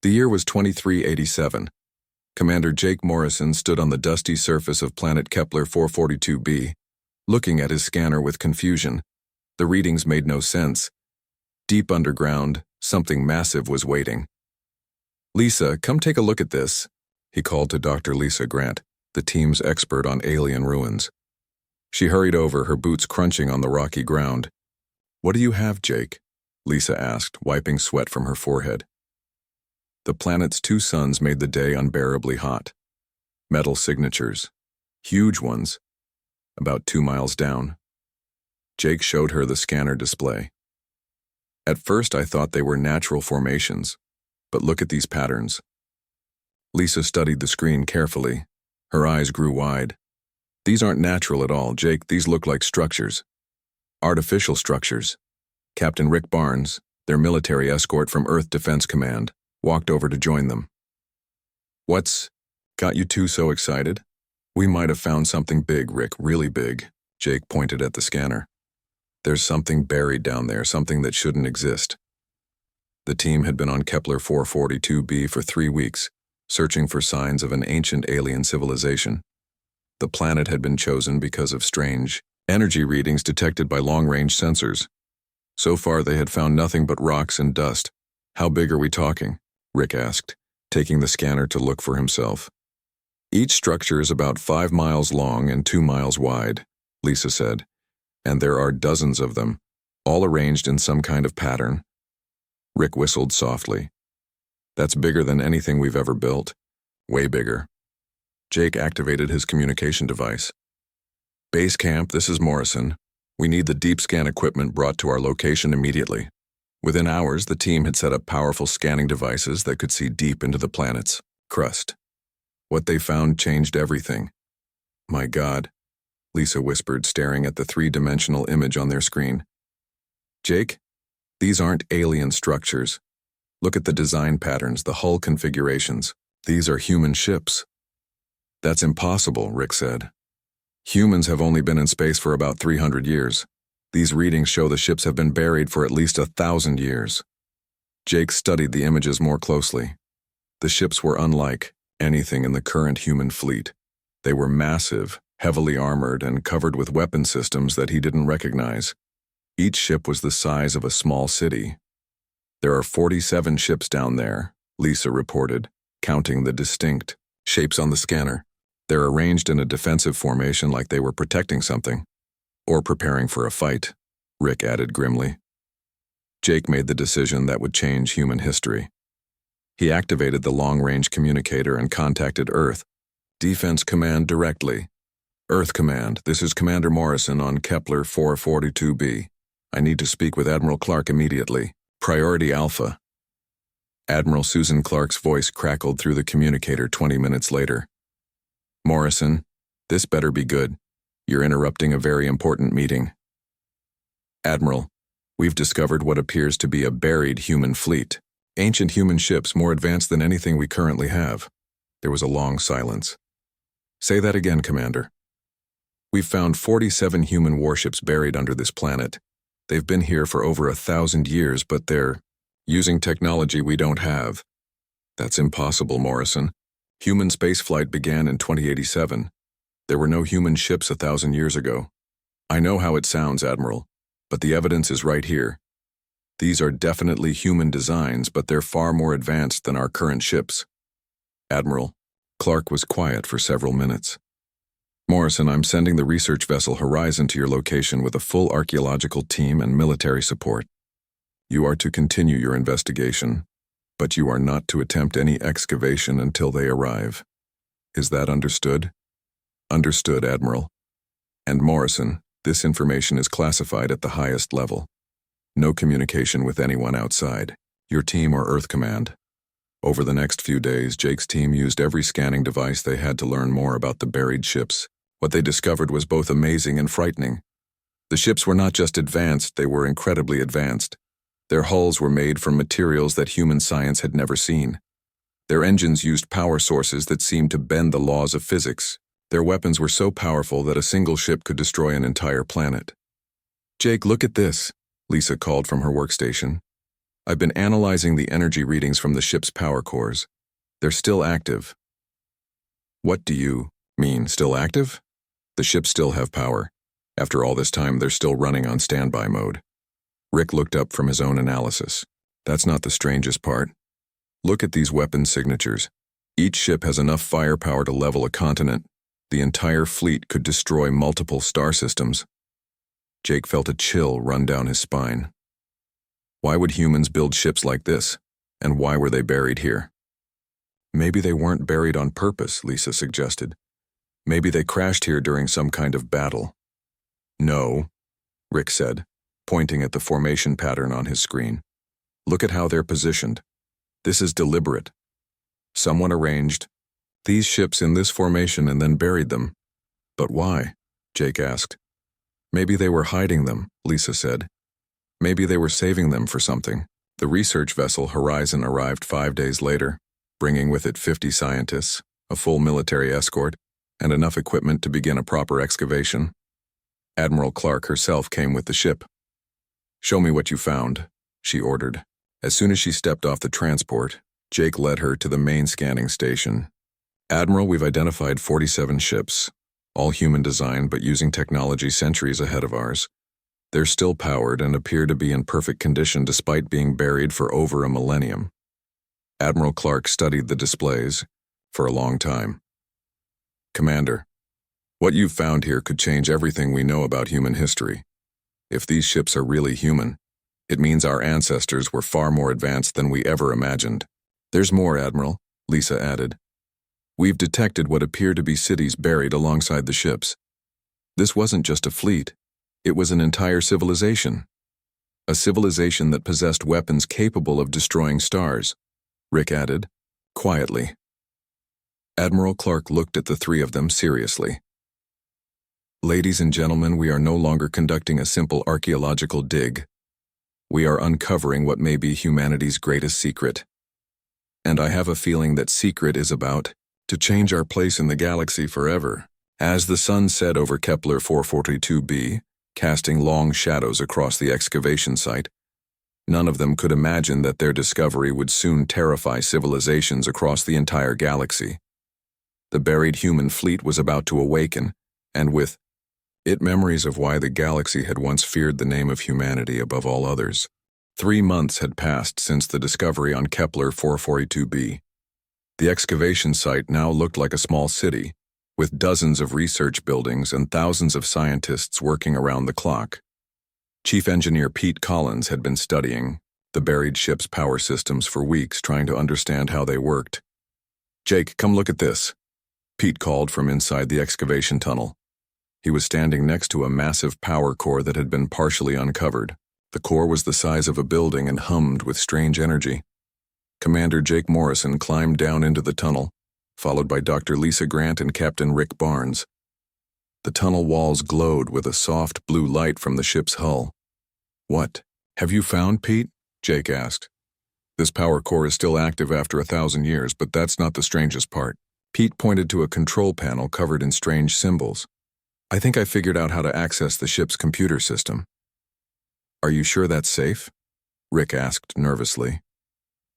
The year was 2387. Commander Jake Morrison stood on the dusty surface of planet Kepler 442b, looking at his scanner with confusion. The readings made no sense. Deep underground, something massive was waiting. "Lisa, come take a look at this," he called to Dr. Lisa Grant, the team's expert on alien ruins. She hurried over, her boots crunching on the rocky ground. "What do you have, Jake?" Lisa asked, wiping sweat from her forehead. The planet's two suns made the day unbearably hot. Metal signatures. Huge ones. About 2 miles down. Jake showed her the scanner display. "At first I thought they were natural formations, but look at these patterns." Lisa studied the screen carefully. Her eyes grew wide. "These aren't natural at all, Jake. These look like structures. Artificial structures." Captain Rick Barnes, their military escort from Earth Defense Command, walked over to join them. "What's got you two so excited?" "We might have found something big, Rick, really big." Jake pointed at the scanner. "There's something buried down there, something that shouldn't exist." The team had been on Kepler 442b for 3 weeks, searching for signs of an ancient alien civilization. The planet had been chosen because of strange energy readings detected by long-range sensors. So far they had found nothing but rocks and dust. "How big are we talking?" Rick asked, taking the scanner to look for himself. "Each structure is about 5 miles long and 2 miles wide," Lisa said, "and there are dozens of them, all arranged in some kind of pattern." Rick whistled softly. "That's bigger than anything we've ever built. Way bigger." Jake activated his communication device. "Base camp, this is Morrison. We need the deep scan equipment brought to our location immediately." Within hours, the team had set up powerful scanning devices that could see deep into the planet's crust. What they found changed everything. "My God," Lisa whispered, staring at the 3-dimensional image on their screen. "Jake, these aren't alien structures. Look at the design patterns, the hull configurations. These are human ships." "That's impossible," Rick said. "Humans have only been in space for about 300 years. These readings show the ships have been buried for at least 1,000 years." Jake studied the images more closely. The ships were unlike anything in the current human fleet. They were massive, heavily armored, and covered with weapon systems that he didn't recognize. Each ship was the size of a small city. "There are 47 ships down there," Lisa reported, counting the distinct shapes on the scanner. "They're arranged in a defensive formation like they were protecting something. Or preparing for a fight," Rick added grimly. Jake made the decision that would change human history. He activated the long-range communicator and contacted Earth Defense Command directly. "Earth Command, this is Commander Morrison on Kepler 442b. I need to speak with Admiral Clark immediately. Priority Alpha." Admiral Susan Clark's voice crackled through the communicator 20 minutes later. "Morrison, this better be good. You're interrupting a very important meeting." "Admiral, we've discovered what appears to be a buried human fleet. Ancient human ships more advanced than anything we currently have." There was a long silence. "Say that again, Commander." "We've found 47 human warships buried under this planet. They've been here for over 1,000 years, but they're using technology we don't have." "That's impossible, Morrison. Human spaceflight began in 2087. There were no human ships 1,000 years ago." "I know how it sounds, Admiral, but the evidence is right here. These are definitely human designs, but they're far more advanced than our current ships." "Admiral," Clark was quiet for several minutes. "Morrison, I'm sending the research vessel Horizon to your location with a full archaeological team and military support. You are to continue your investigation, but you are not to attempt any excavation until they arrive. Is that understood?" "Understood, Admiral. And Morrison, this information is classified at the highest level. No communication with anyone outside, your team or Earth Command." Over the next few days, Jake's team used every scanning device they had to learn more about the buried ships. What they discovered was both amazing and frightening. The ships were not just advanced, they were incredibly advanced. Their hulls were made from materials that human science had never seen. Their engines used power sources that seemed to bend the laws of physics. Their weapons were so powerful that a single ship could destroy an entire planet. "Jake, look at this," Lisa called from her workstation. I've been analyzing the energy readings from the ship's power cores. They're still active. What do you mean, still active? The ships still have power. After all this time, they're still running on standby mode. Rick looked up from his own analysis. That's not the strangest part. Look at these weapon signatures. Each ship has enough firepower to level a continent. The entire fleet could destroy multiple star systems. Jake felt a chill run down his spine. Why would humans build ships like this? And why were they buried here? Maybe they weren't buried on purpose, Lisa suggested. Maybe they crashed here during some kind of battle. No, Rick said, pointing at the formation pattern on his screen. Look at how they're positioned. This is deliberate. Someone arranged these ships in this formation and then buried them. But why? Jake asked. Maybe they were hiding them, Lisa said. Maybe they were saving them for something. The research vessel Horizon arrived 5 days later, bringing with it 50 scientists, a full military escort, and enough equipment to begin a proper excavation. Admiral Clark herself came with the ship. Show me what you found, she ordered. As soon as she stepped off the transport, Jake led her to the main scanning station. Admiral, we've identified 47 ships, all human design but using technology centuries ahead of ours. They're still powered and appear to be in perfect condition despite being buried for over a millennium. Admiral Clark studied the displays for a long time. Commander, what you've found here could change everything we know about human history. If these ships are really human, it means our ancestors were far more advanced than we ever imagined. There's more, Admiral, Lisa added. We've detected what appear to be cities buried alongside the ships. This wasn't just a fleet. It was an entire civilization. A civilization that possessed weapons capable of destroying stars, Rick added, quietly. Admiral Clark looked at the three of them seriously. Ladies and gentlemen, we are no longer conducting a simple archaeological dig. We are uncovering what may be humanity's greatest secret. And I have a feeling that secret is about to change our place in the galaxy forever. As the sun set over Kepler 442b, casting long shadows across the excavation site, none of them could imagine that their discovery would soon terrify civilizations across the entire galaxy. The buried human fleet was about to awaken, and with it memories of why the galaxy had once feared the name of humanity above all others. 3 months had passed since the discovery on Kepler 442b. The excavation site now looked like a small city, with dozens of research buildings and thousands of scientists working around the clock. Chief Engineer Pete Collins had been studying the buried ship's power systems for weeks, trying to understand how they worked. Jake, come look at this, Pete called from inside the excavation tunnel. He was standing next to a massive power core that had been partially uncovered. The core was the size of a building and hummed with strange energy. Commander Jake Morrison climbed down into the tunnel, followed by Dr. Lisa Grant and Captain Rick Barnes. The tunnel walls glowed with a soft blue light from the ship's hull. What have you found, Pete? Jake asked. This power core is still active after 1,000 years, but that's not the strangest part. Pete pointed to a control panel covered in strange symbols. I think I figured out how to access the ship's computer system. Are you sure that's safe? Rick asked nervously.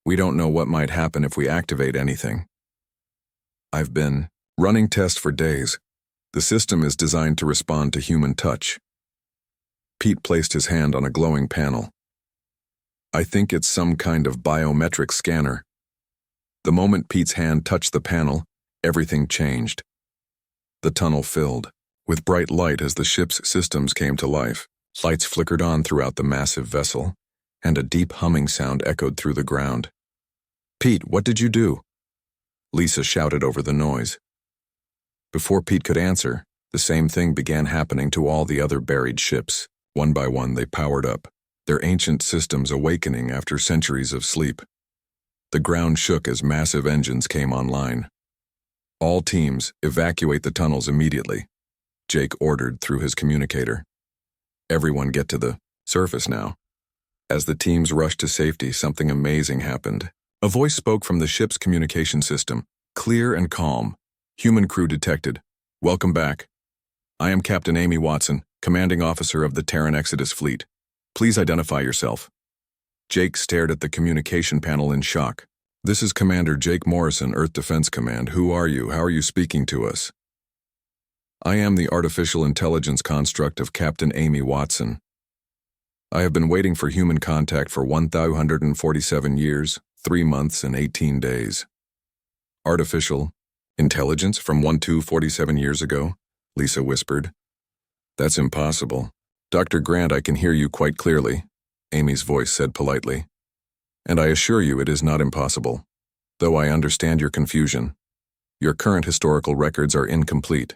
We don't know what might happen if we activate anything. I've been running tests for days. The system is designed to respond to human touch. Pete placed his hand on a glowing panel. I think it's some kind of biometric scanner. The moment Pete's hand touched the panel, everything changed. The tunnel filled with bright light as the ship's systems came to life. Lights flickered on throughout the massive vessel, and a deep humming sound echoed through the ground. Pete, what did you do? Lisa shouted over the noise. Before Pete could answer, the same thing began happening to all the other buried ships. One by one, they powered up, their ancient systems awakening after centuries of sleep. The ground shook as massive engines came online. All teams, evacuate the tunnels immediately, Jake ordered through his communicator. Everyone get to the surface now. As the teams rushed to safety, something amazing happened. A voice spoke from the ship's communication system, clear and calm. Human crew detected. Welcome back. I am Captain Amy Watson, commanding officer of the Terran Exodus fleet. Please identify yourself. Jake stared at the communication panel in shock. "This is Commander Jake Morrison, Earth Defense Command. Who are you? How are you speaking to us?" "I am the artificial intelligence construct of Captain Amy Watson. I have been waiting for human contact for 1,247 years, 3 months, and 18 days. "Artificial intelligence from 1,247 years ago?" Lisa whispered. "That's impossible." "Dr. Grant, I can hear you quite clearly," Amy's voice said politely. "And I assure you it is not impossible. Though I understand your confusion. Your current historical records are incomplete."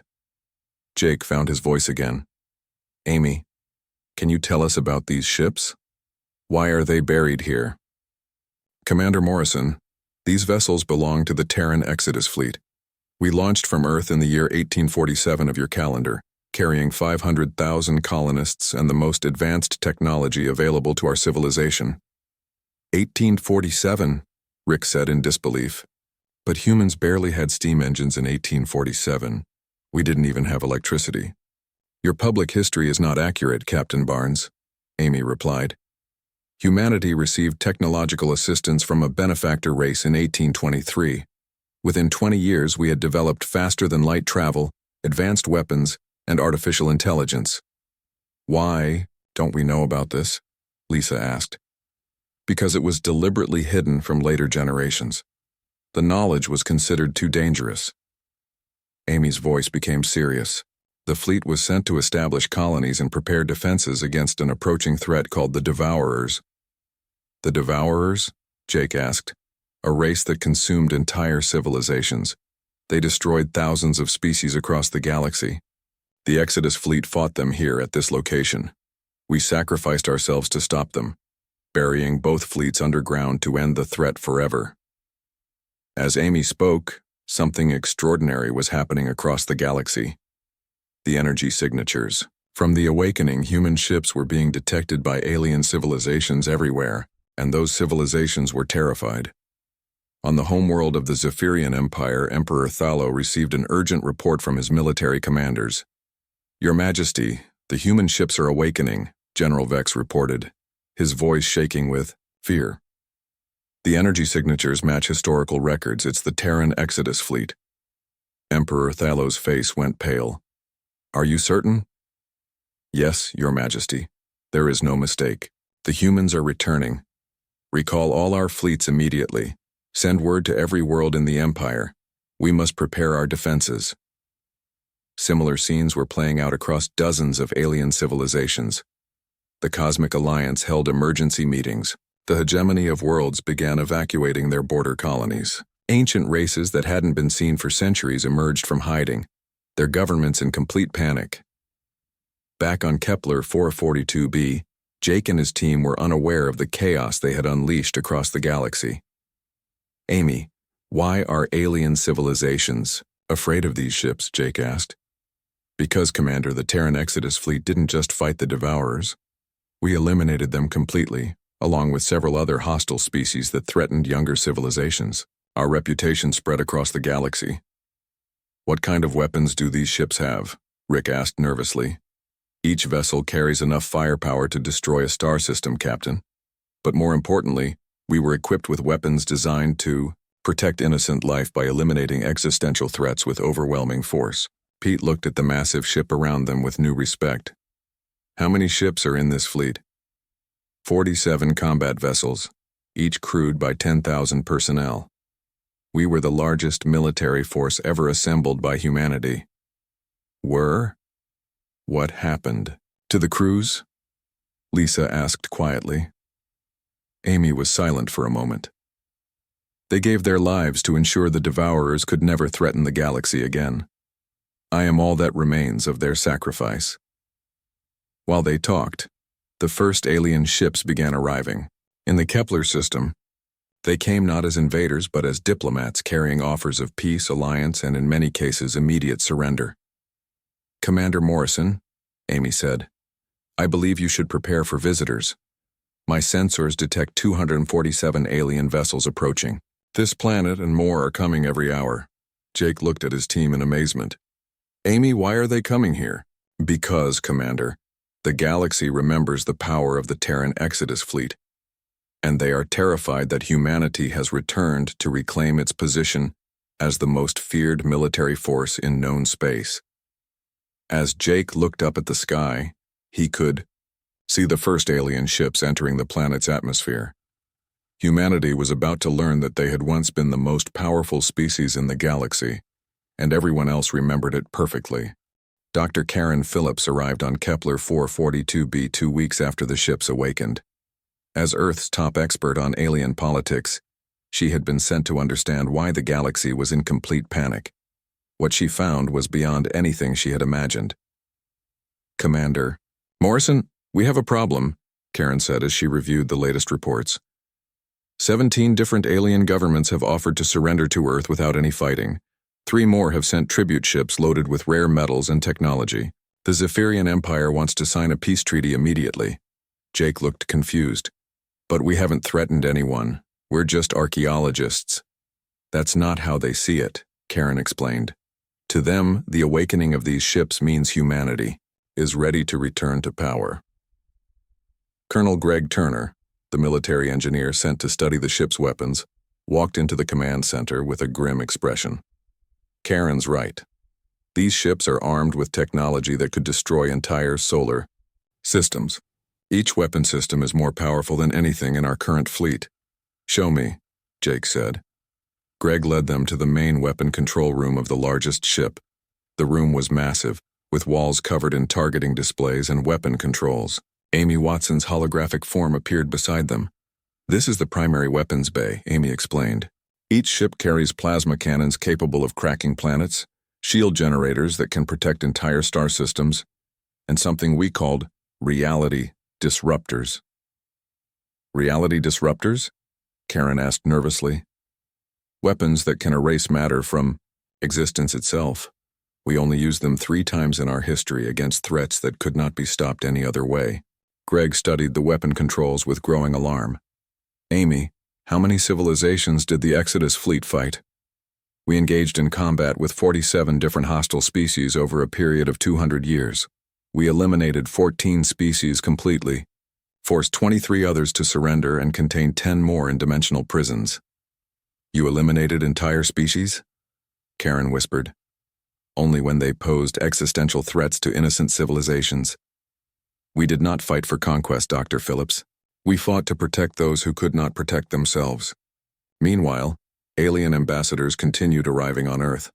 Jake found his voice again. "Amy, can you tell us about these ships? Why are they buried here?" "Commander Morrison, these vessels belong to the Terran Exodus fleet. We launched from Earth in the year 1847 of your calendar, carrying 500,000 colonists and the most advanced technology available to our civilization." 1847, Rick said in disbelief. "But humans barely had steam engines in 1847. We didn't even have electricity." "Your public history is not accurate, Captain Barnes," Amy replied. "Humanity received technological assistance from a benefactor race in 1823. Within 20 years, we had developed faster-than-light travel, advanced weapons, and artificial intelligence." "Why don't we know about this?" Lisa asked. "Because it was deliberately hidden from later generations. The knowledge was considered too dangerous." Amy's voice became serious. "The fleet was sent to establish colonies and prepare defenses against an approaching threat called the Devourers." "The Devourers?" Jake asked. "A race that consumed entire civilizations. They destroyed thousands of species across the galaxy. The Exodus fleet fought them here at this location. We sacrificed ourselves to stop them, burying both fleets underground to end the threat forever." As Amy spoke, something extraordinary was happening across the galaxy. The energy signatures. From the awakening, human ships were being detected by alien civilizations everywhere, and those civilizations were terrified. On the homeworld of the Zephyrian Empire, Emperor Thalo received an urgent report from his military commanders. "Your Majesty, the human ships are awakening," General Vex reported, his voice shaking with fear. "The energy signatures match historical records. It's the Terran Exodus fleet." Emperor Thalo's face went pale. "Are you certain?" "Yes, Your Majesty. There is no mistake. The humans are returning. Recall all our fleets immediately. Send word to every world in the Empire. We must prepare our defenses." Similar scenes were playing out across dozens of alien civilizations. The Cosmic Alliance held emergency meetings. The hegemony of worlds began evacuating their border colonies. Ancient races that hadn't been seen for centuries emerged from hiding, their governments in complete panic. Back on Kepler 442b, Jake and his team were unaware of the chaos they had unleashed across the galaxy. "Amy, why are alien civilizations afraid of these ships?" Jake asked. "Because, Commander, the Terran Exodus fleet didn't just fight the Devourers. We eliminated them completely, along with several other hostile species that threatened younger civilizations. Our reputation spread across the galaxy." "What kind of weapons do these ships have?" Rick asked nervously. "Each vessel carries enough firepower to destroy a star system, Captain. But more importantly, we were equipped with weapons designed to protect innocent life by eliminating existential threats with overwhelming force." Pete looked at the massive ship around them with new respect. "How many ships are in this fleet?" 47 combat vessels, each crewed by 10,000 personnel. We were the largest military force ever assembled by humanity." "Were? What happened to the crews?" Lisa asked quietly. Amy was silent for a moment. "They gave their lives to ensure the Devourers could never threaten the galaxy again. I am all that remains of their sacrifice." While they talked, the first alien ships began arriving. In the Kepler system, they came not as invaders but as diplomats carrying offers of peace, alliance, and in many cases immediate surrender. "Commander Morrison," Amy said, "I believe you should prepare for visitors. My sensors detect 247 alien vessels approaching. This planet and more are coming every hour." Jake looked at his team in amazement. "Amy, why are they coming here?" "Because, Commander, the galaxy remembers the power of the Terran Exodus fleet. and they are terrified that humanity has returned to reclaim its position as the most feared military force in known space. As Jake looked up at the sky, he could see the first alien ships entering the planet's atmosphere. Humanity was about to learn that they had once been the most powerful species in the galaxy, and everyone else remembered it perfectly. Dr. Karen Phillips arrived on Kepler 442b 2 weeks after the ships awakened. As Earth's top expert on alien politics, she had been sent to understand why the galaxy was in complete panic. What she found was beyond anything she had imagined. "Commander Morrison, we have a problem," Karen said as she reviewed the latest reports. 17 different alien governments have offered to surrender to Earth without any fighting. 3 more have sent tribute ships loaded with rare metals and technology. The Zephyrian Empire wants to sign a peace treaty immediately. Jake looked confused. "But we haven't threatened anyone. We're just archaeologists." "That's not how they see it," Karen explained. "To them, the awakening of these ships means humanity is ready to return to power." Colonel Greg Turner, the military engineer sent to study the ship's weapons, walked into the command center with a grim expression. "Karen's right. These ships are armed with technology that could destroy entire solar systems. Each weapon system is more powerful than anything in our current fleet." "Show me," Jake said. Greg led them to the main weapon control room of the largest ship. The room was massive, with walls covered in targeting displays and weapon controls. Amy Watson's holographic form appeared beside them. "This is the primary weapons bay," Amy explained. "Each ship carries plasma cannons capable of cracking planets, shield generators that can protect entire star systems, and something we called reality disruptors." "Reality disruptors?" Karen asked nervously. "Weapons that can erase matter from existence itself. We only used them 3 times in our history against threats that could not be stopped any other way." Greg studied the weapon controls with growing alarm. "Amy, how many civilizations did the Exodus fleet fight?" "We engaged in combat with 47 different hostile species over a period of 200 years. We eliminated 14 species completely, forced 23 others to surrender, and contained 10 more in dimensional prisons." "You eliminated entire species?" Karen whispered. "Only when they posed existential threats to innocent civilizations. We did not fight for conquest, Dr. Phillips. We fought to protect those who could not protect themselves." Meanwhile, alien ambassadors continued arriving on Earth.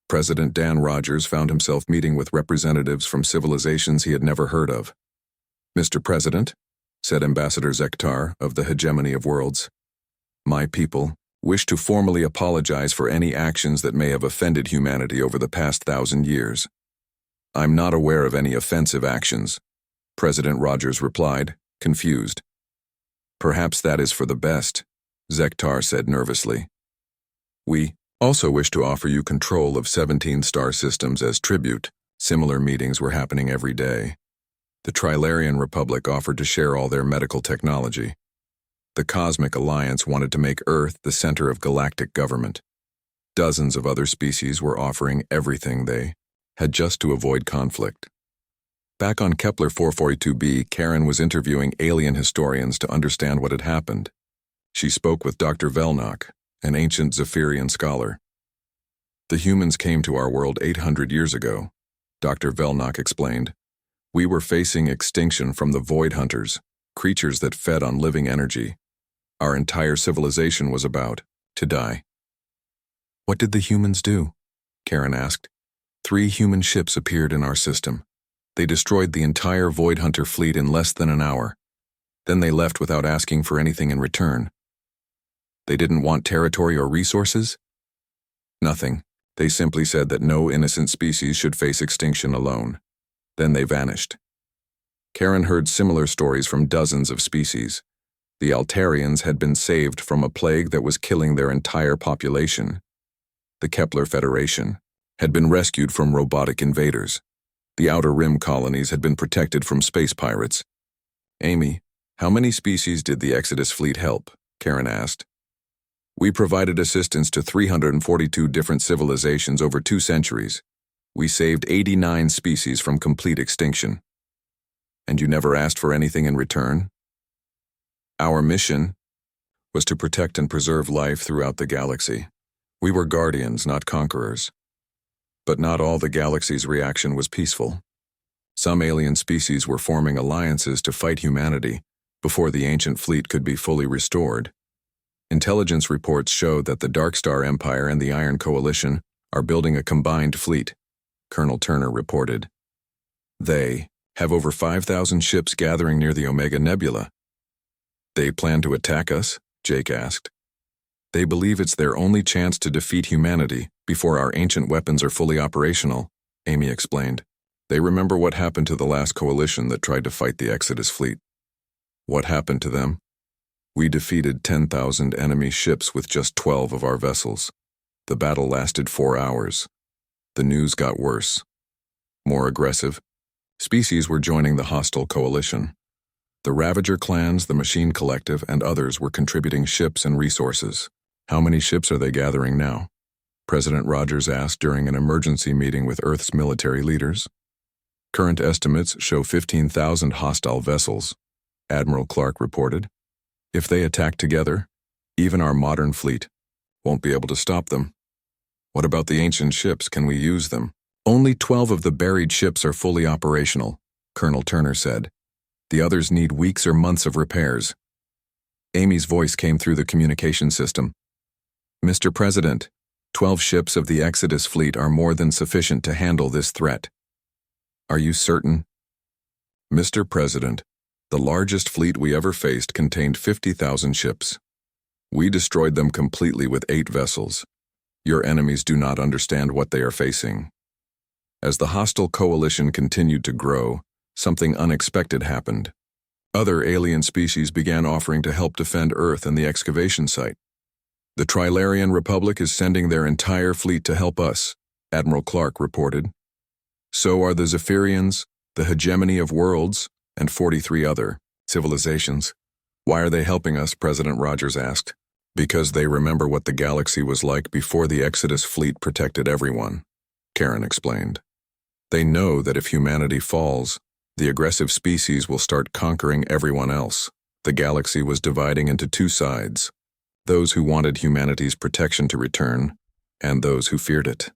President Dan Rogers found himself meeting with representatives from civilizations he had never heard of. "Mr. President," said Ambassador Zektar of the Hegemony of Worlds, "my people wish to formally apologize for any actions that may have offended humanity over the past 1,000 years." "I'm not aware of any offensive actions," President Rogers replied, confused. "Perhaps that is for the best," Zektar said nervously. "We also wish to offer you control of 17 star systems as tribute." Similar meetings were happening every day. The Trilarian Republic offered to share all their medical technology. The Cosmic Alliance wanted to make Earth the center of galactic government. Dozens of other species were offering everything they had just to avoid conflict. Back on Kepler 442b, Karen was interviewing alien historians to understand what had happened. She spoke with Dr. Velnock, an ancient Zephyrian scholar. "The humans came to our world 800 years ago," Dr. Velnock explained. "We were facing extinction from the Void Hunters, creatures that fed on living energy. Our entire civilization was about to die." "What did the humans do?" Karen asked. 3 human ships appeared in our system. They destroyed the entire Void Hunter fleet in less than an hour. Then they left without asking for anything in return. "They didn't want territory or resources?" "Nothing. They simply said that no innocent species should face extinction alone. Then they vanished." Karen heard similar stories from dozens of species. The Altarians had been saved from a plague that was killing their entire population. The Kepler Federation had been rescued from robotic invaders. The Outer Rim colonies had been protected from space pirates. "Amy, how many species did the Exodus fleet help?" Karen asked. "We provided assistance to 342 different civilizations over 2 centuries. We saved 89 species from complete extinction." "And you never asked for anything in return?" Our mission was to protect and preserve life throughout the galaxy. We were guardians, not conquerors. But not all the galaxy's reaction was peaceful. Some alien species were forming alliances to fight humanity before the ancient fleet could be fully restored. Intelligence reports showed that the Dark Star Empire and the Iron Coalition are building a combined fleet, Colonel Turner reported. They have over 5,000 ships gathering near the Omega Nebula. They plan to attack us? Jake asked. They believe it's their only chance to defeat humanity before our ancient weapons are fully operational, Amy explained. They remember what happened to the last coalition that tried to fight the Exodus fleet. What happened to them? We defeated 10,000 enemy ships with just 12 of our vessels. The battle lasted 4 hours. The news got worse. More aggressive species were joining the hostile coalition. The Ravager clans, the Machine Collective, and others were contributing ships and resources. How many ships are they gathering now? President Rogers asked during an emergency meeting with Earth's military leaders. Current estimates show 15,000 hostile vessels, Admiral Clark reported. If they attack together, even our modern fleet won't be able to stop them. What about the ancient ships? Can we use them? Only 12 of the buried ships are fully operational, Colonel Turner said. The others need weeks or months of repairs. Amy's voice came through the communication system. Mr. President, 12 ships of the Exodus fleet are more than sufficient to handle this threat. Are you certain? Mr. President, the largest fleet we ever faced contained 50,000 ships. We destroyed them completely with 8 vessels. Your enemies do not understand what they are facing. As the hostile coalition continued to grow, something unexpected happened. Other alien species began offering to help defend Earth and the excavation site. The Trilarian Republic is sending their entire fleet to help us, Admiral Clark reported. So are the Zephyrians, the Hegemony of Worlds, and 43 other civilizations. Why are they helping us? President Rogers asked. Because they remember what the galaxy was like before the Exodus fleet protected everyone, Karen explained. They know that if humanity falls, the aggressive species will start conquering everyone else. The galaxy was dividing into 2 sides, those who wanted humanity's protection to return, and those who feared it.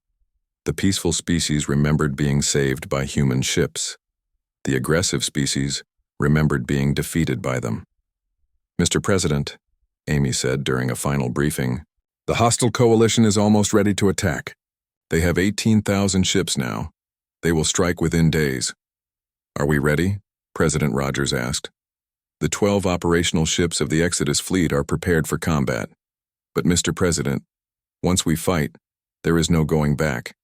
The peaceful species remembered being saved by human ships. The aggressive species remembered being defeated by them. Mr. President, Amy said during a final briefing, the hostile coalition is almost ready to attack. They have 18,000 ships now. They will strike within days. Are we ready? President Rogers asked. The 12 operational ships of the Exodus fleet are prepared for combat. But Mr. President, once we fight, there is no going back.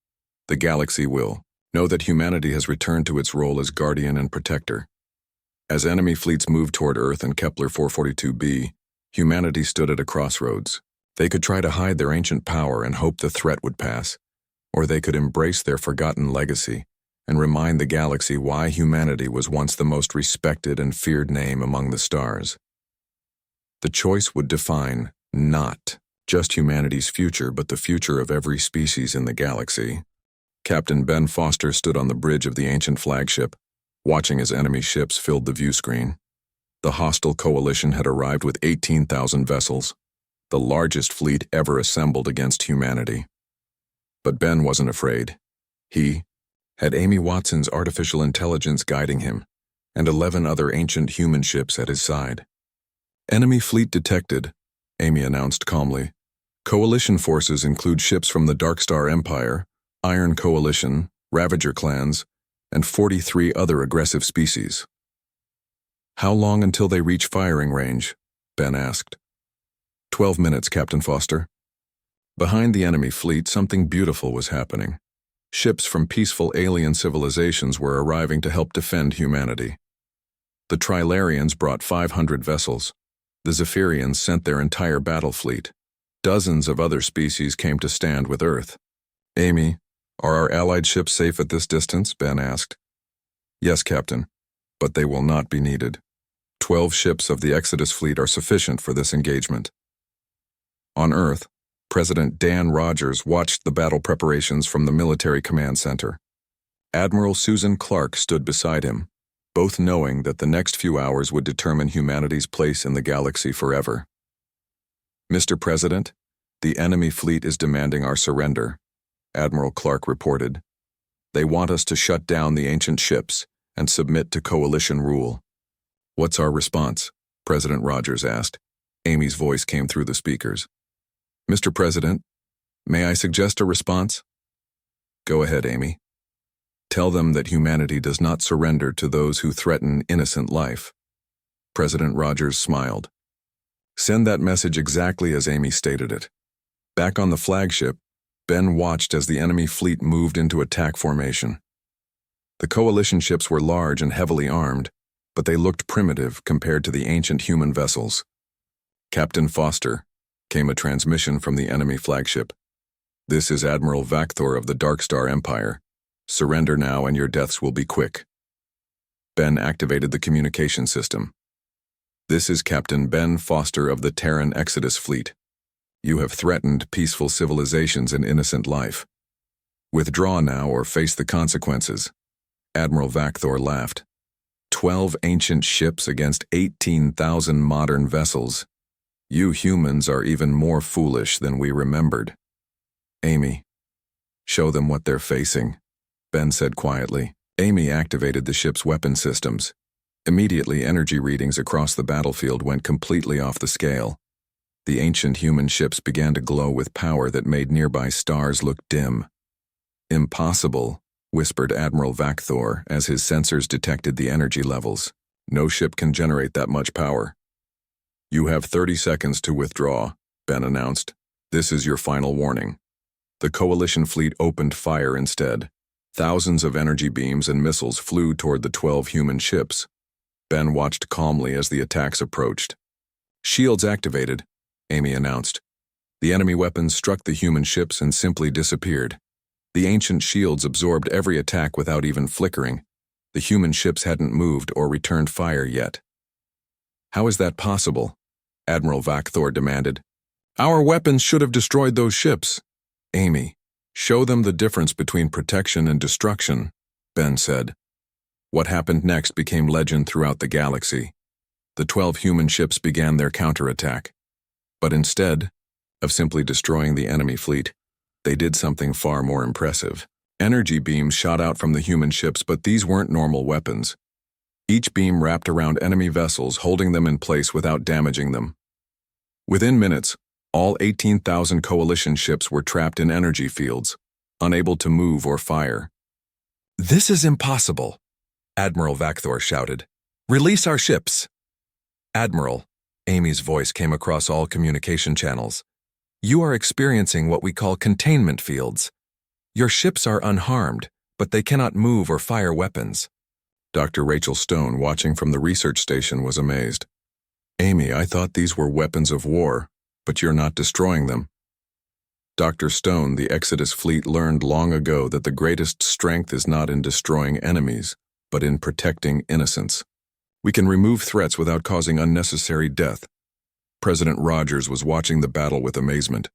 The galaxy will know that humanity has returned to its role as guardian and protector. As enemy fleets moved toward Earth and Kepler 442b, humanity stood at a crossroads. They could try to hide their ancient power and hope the threat would pass, or they could embrace their forgotten legacy and remind the galaxy why humanity was once the most respected and feared name among the stars. The choice would define not just humanity's future, but the future of every species in the galaxy. Captain Ben Foster stood on the bridge of the ancient flagship, watching as enemy ships filled the view screen. The hostile coalition had arrived with 18,000 vessels, the largest fleet ever assembled against humanity. But Ben wasn't afraid. He had Amy Watson's artificial intelligence guiding him, and 11 other ancient human ships at his side. Enemy fleet detected, Amy announced calmly. Coalition forces include ships from the Dark Star Empire, Iron Coalition, Ravager clans, and 43 other aggressive species. How long until they reach firing range? Ben asked. 12 minutes, Captain Foster. Behind the enemy fleet, something beautiful was happening. Ships from peaceful alien civilizations were arriving to help defend humanity. The Trilarians brought 500 vessels. The Zephyrians sent their entire battle fleet. Dozens of other species came to stand with Earth. Amy, are our allied ships safe at this distance? Ben asked. Yes, Captain, but they will not be needed. 12 ships of the Exodus fleet are sufficient for this engagement. On Earth, President Dan Rogers watched the battle preparations from the Military Command Center. Admiral Susan Clark stood beside him, both knowing that the next few hours would determine humanity's place in the galaxy forever. "Mr. President, the enemy fleet is demanding our surrender," Admiral Clark reported. "They want us to shut down the ancient ships and submit to coalition rule." "What's our response?" President Rogers asked. Amy's voice came through the speakers. "Mr. President, may I suggest a response?" "Go ahead, Amy." "Tell them that humanity does not surrender to those who threaten innocent life." President Rogers smiled. "Send that message exactly as Amy stated it." Back on the flagship, Ben watched as the enemy fleet moved into attack formation. The coalition ships were large and heavily armed, but they looked primitive compared to the ancient human vessels. "Captain Foster," came a transmission from the enemy flagship. "This is Admiral Vakthor of the Darkstar Empire. Surrender now and your deaths will be quick." Ben activated the communication system. "This is Captain Ben Foster of the Terran Exodus Fleet. You have threatened peaceful civilizations and innocent life. Withdraw now or face the consequences." Admiral Vakthor laughed. 12 ancient ships against 18,000 modern vessels. You humans are even more foolish than we remembered. "Amy, show them what they're facing," Ben said quietly. Amy activated the ship's weapon systems. Immediately, energy readings across the battlefield went completely off the scale. The ancient human ships began to glow with power that made nearby stars look dim. "Impossible," whispered Admiral Vakthor as his sensors detected the energy levels. "No ship can generate that much power." "You have 30 seconds to withdraw," Ben announced. "This is your final warning." The coalition fleet opened fire instead. Thousands of energy beams and missiles flew toward the 12 human ships. Ben watched calmly as the attacks approached. "Shields activated," Amy announced. The enemy weapons struck the human ships and simply disappeared. The ancient shields absorbed every attack without even flickering. The human ships hadn't moved or returned fire yet. "How is that possible?" Admiral Vakthor demanded. "Our weapons should have destroyed those ships." "Amy, show them the difference between protection and destruction," Ben said. What happened next became legend throughout the galaxy. The 12 human ships began their counterattack. But instead of simply destroying the enemy fleet, they did something far more impressive. Energy beams shot out from the human ships, but these weren't normal weapons. Each beam wrapped around enemy vessels, holding them in place without damaging them. Within minutes, all 18,000 coalition ships were trapped in energy fields, unable to move or fire. "This is impossible," Admiral Vakthor shouted. "Release our ships." "Admiral," Amy's voice came across all communication channels. "You are experiencing what we call containment fields. Your ships are unharmed, but they cannot move or fire weapons." Dr. Rachel Stone, watching from the research station, was amazed. "Amy, I thought these were weapons of war, but you're not destroying them." Dr. Stone, the Exodus fleet learned long ago that the greatest strength is not in destroying enemies, but in protecting innocence. "We can remove threats without causing unnecessary death." President Rogers was watching the battle with amazement.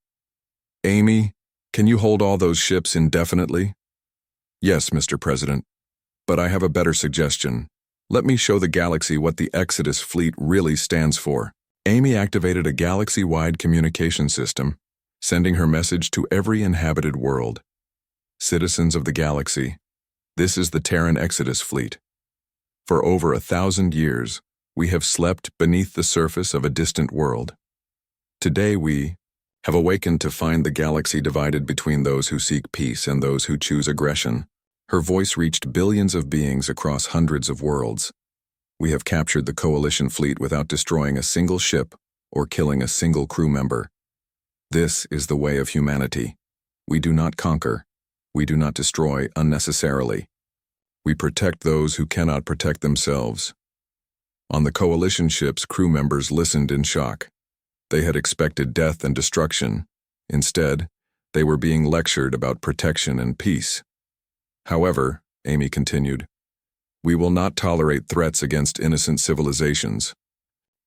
"Amy, can you hold all those ships indefinitely?" "Yes, Mr. President. But I have a better suggestion. Let me show the galaxy what the Exodus fleet really stands for." Amy activated a galaxy-wide communication system, sending her message to every inhabited world. "Citizens of the galaxy, this is the Terran Exodus fleet. For over 1,000 years, we have slept beneath the surface of a distant world. Today we have awakened to find the galaxy divided between those who seek peace and those who choose aggression." Her voice reached billions of beings across hundreds of worlds. "We have captured the coalition fleet without destroying a single ship or killing a single crew member. This is the way of humanity. We do not conquer. We do not destroy unnecessarily. We protect those who cannot protect themselves." On the coalition ships, crew members listened in shock. They had expected death and destruction. Instead, they were being lectured about protection and peace. "However," Amy continued, "we will not tolerate threats against innocent civilizations.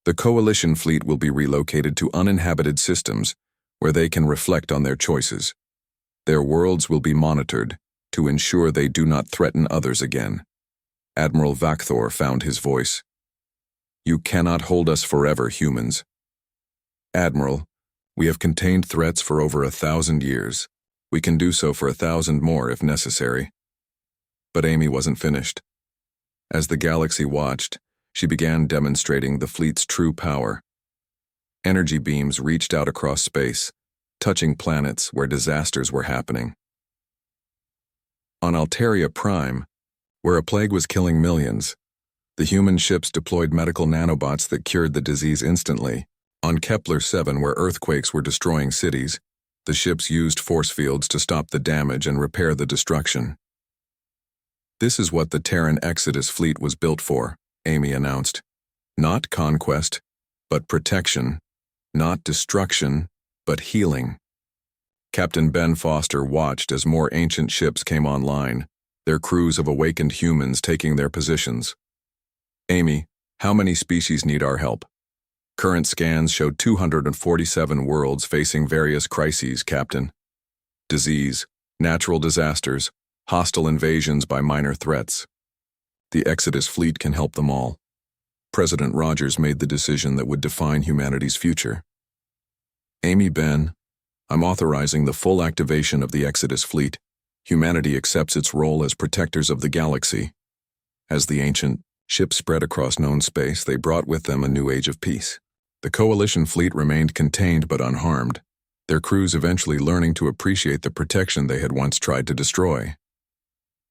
The coalition fleet will be relocated to uninhabited systems where they can reflect on their choices. Their worlds will be monitored to ensure they do not threaten others again. Admiral Vakthor found his voice. You cannot hold us forever, humans. Admiral, we have contained threats for over 1,000 years. We can do so for 1,000 more if necessary. But Amy wasn't finished. As the galaxy watched, she began demonstrating the fleet's true power. Energy beams reached out across space, touching planets where disasters were happening. On Alteria Prime, where a plague was killing millions, the human ships deployed medical nanobots that cured the disease instantly. On Kepler 7, where earthquakes were destroying cities, the ships used force fields to stop the damage and repair the destruction. This is what the Terran Exodus fleet was built for, Amy announced. Not conquest, but protection. Not destruction, but healing. Captain Ben Foster watched as more ancient ships came online, their crews of awakened humans taking their positions. Amy, how many species need our help? Current scans showed 247 worlds facing various crises, Captain. Disease, natural disasters, hostile invasions by minor threats. The Exodus fleet can help them all. President Rogers made the decision that would define humanity's future. Amy, Ben, I'm authorizing the full activation of the Exodus fleet. Humanity accepts its role as protectors of the galaxy. As the ancient ships spread across known space, they brought with them a new age of peace. The Coalition fleet remained contained but unharmed, their crews eventually learning to appreciate the protection they had once tried to destroy.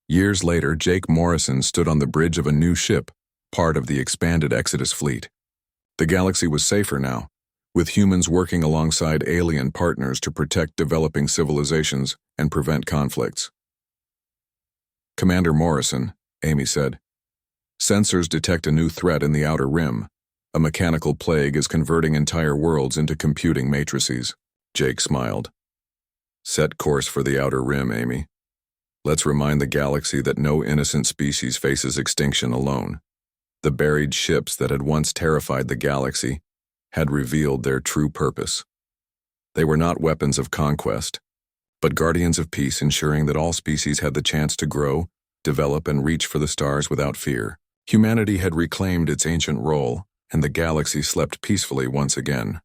Years later, Jake Morrison stood on the bridge of a new ship, part of the expanded Exodus fleet. The galaxy was safer now, with humans working alongside alien partners to protect developing civilizations and prevent conflicts. Commander Morrison, Amy said, sensors detect a new threat in the Outer Rim. A mechanical plague is converting entire worlds into computing matrices. Jake smiled. Set course for the Outer Rim, Amy. Let's remind the galaxy that no innocent species faces extinction alone. The buried ships that had once terrified the galaxy had revealed their true purpose. They were not weapons of conquest, but guardians of peace, ensuring that all species had the chance to grow, develop, and reach for the stars without fear. Humanity had reclaimed its ancient role, and the galaxy slept peacefully once again.